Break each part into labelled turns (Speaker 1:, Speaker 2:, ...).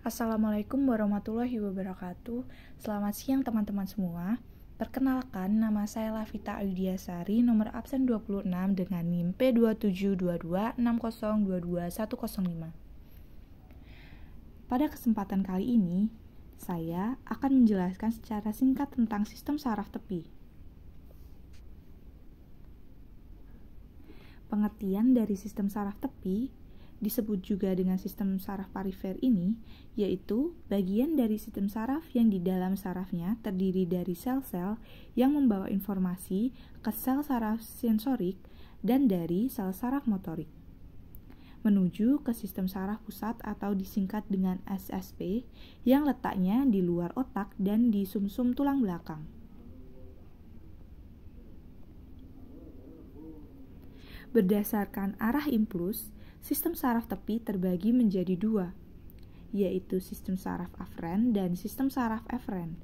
Speaker 1: Assalamualaikum warahmatullahi wabarakatuh. Selamat siang teman-teman semua. Perkenalkan, nama saya Lavita Ayudiasari, nomor absen 26 dengan NIM P272260222105. Pada kesempatan kali ini, saya akan menjelaskan secara singkat tentang sistem saraf tepi. Pengertian dari sistem saraf tepi disebut juga dengan sistem saraf perifer ini, yaitu bagian dari sistem saraf yang di dalam sarafnya terdiri dari sel-sel yang membawa informasi ke sel saraf sensorik dan dari sel saraf motorik, menuju ke sistem saraf pusat atau disingkat dengan SSP yang letaknya di luar otak dan di sumsum tulang belakang. Berdasarkan arah impuls, sistem saraf tepi terbagi menjadi dua, yaitu sistem saraf aferen dan sistem saraf eferen.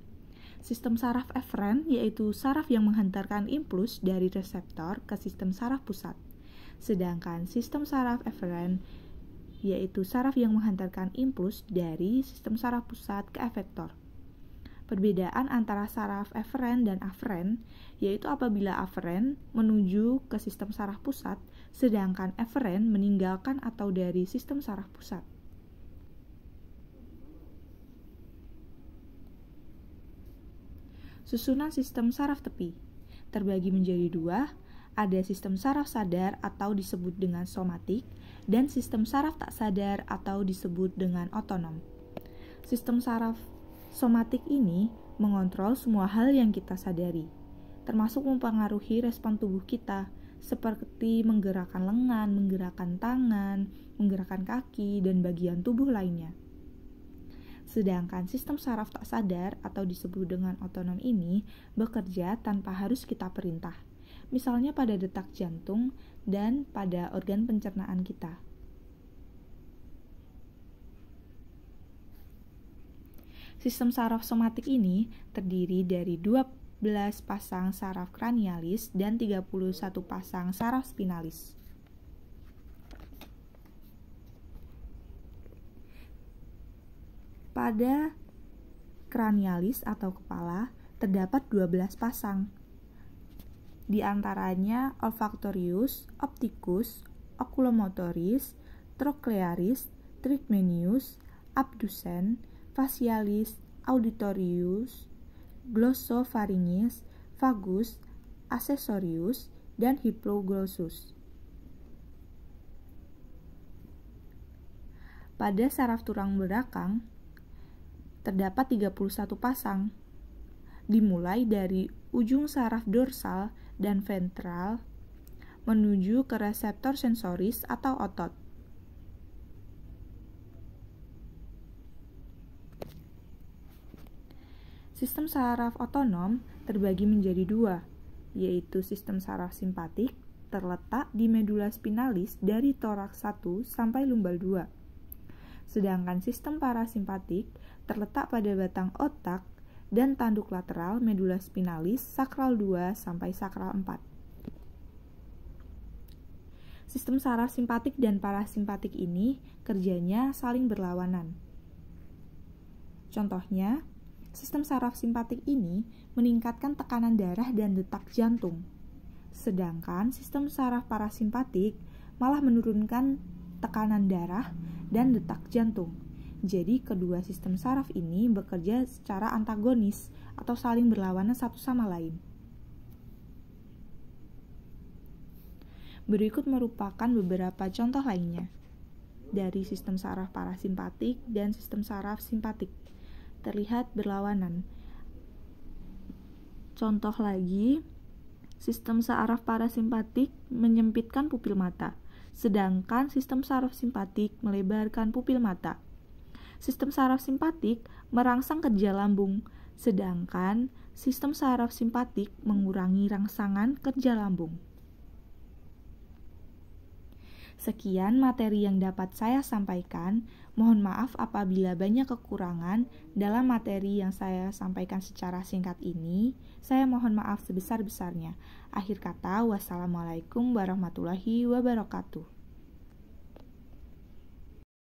Speaker 1: Sistem saraf eferen yaitu saraf yang menghantarkan impuls dari reseptor ke sistem saraf pusat, sedangkan sistem saraf eferen yaitu saraf yang menghantarkan impuls dari sistem saraf pusat ke efektor. Perbedaan antara saraf eferen dan aferen yaitu apabila aferen menuju ke sistem saraf pusat, sedangkan eferen meninggalkan atau dari sistem saraf pusat. Susunan sistem saraf tepi terbagi menjadi dua, ada sistem saraf sadar atau disebut dengan somatik, dan sistem saraf tak sadar atau disebut dengan otonom. Sistem saraf somatik ini mengontrol semua hal yang kita sadari, termasuk mempengaruhi respon tubuh kita, seperti menggerakkan lengan, menggerakkan tangan, menggerakkan kaki, dan bagian tubuh lainnya. Sedangkan sistem saraf tak sadar atau disebut dengan otonom ini bekerja tanpa harus kita perintah, misalnya pada detak jantung dan pada organ pencernaan kita. Sistem saraf somatik ini terdiri dari 12 pasang saraf kranialis dan 31 pasang saraf spinalis. Pada kranialis atau kepala terdapat 12 pasang. Di antaranya olfaktorius, opticus, oculomotoris, trochlearis, trigeminus, abducens, facialis, auditorius, glossopharyngeus, vagus, accessorius, dan hypoglossus. Pada saraf tulang belakang terdapat 31 pasang, dimulai dari ujung saraf dorsal dan ventral menuju ke reseptor sensoris atau otot. Sistem saraf otonom terbagi menjadi dua, yaitu sistem saraf simpatik terletak di medula spinalis dari toraks 1 sampai lumbal 2. Sedangkan sistem parasimpatik terletak pada batang otak dan tanduk lateral medula spinalis sakral 2 sampai sakral 4. Sistem saraf simpatik dan parasimpatik ini kerjanya saling berlawanan. Contohnya, sistem saraf simpatik ini meningkatkan tekanan darah dan detak jantung, sedangkan sistem saraf parasimpatik malah menurunkan tekanan darah dan detak jantung. Jadi, kedua sistem saraf ini bekerja secara antagonis atau saling berlawanan satu sama lain. Berikut merupakan beberapa contoh lainnya dari sistem saraf parasimpatik dan sistem saraf simpatik. Terlihat berlawanan. Contoh lagi, sistem saraf parasimpatik menyempitkan pupil mata, sedangkan sistem saraf simpatik melebarkan pupil mata. Sistem saraf simpatik merangsang kerja lambung, sedangkan sistem saraf simpatik mengurangi rangsangan kerja lambung. Sekian materi yang dapat saya sampaikan. Mohon maaf apabila banyak kekurangan dalam materi yang saya sampaikan secara singkat ini. Saya mohon maaf sebesar-besarnya. Akhir kata, wassalamualaikum warahmatullahi wabarakatuh.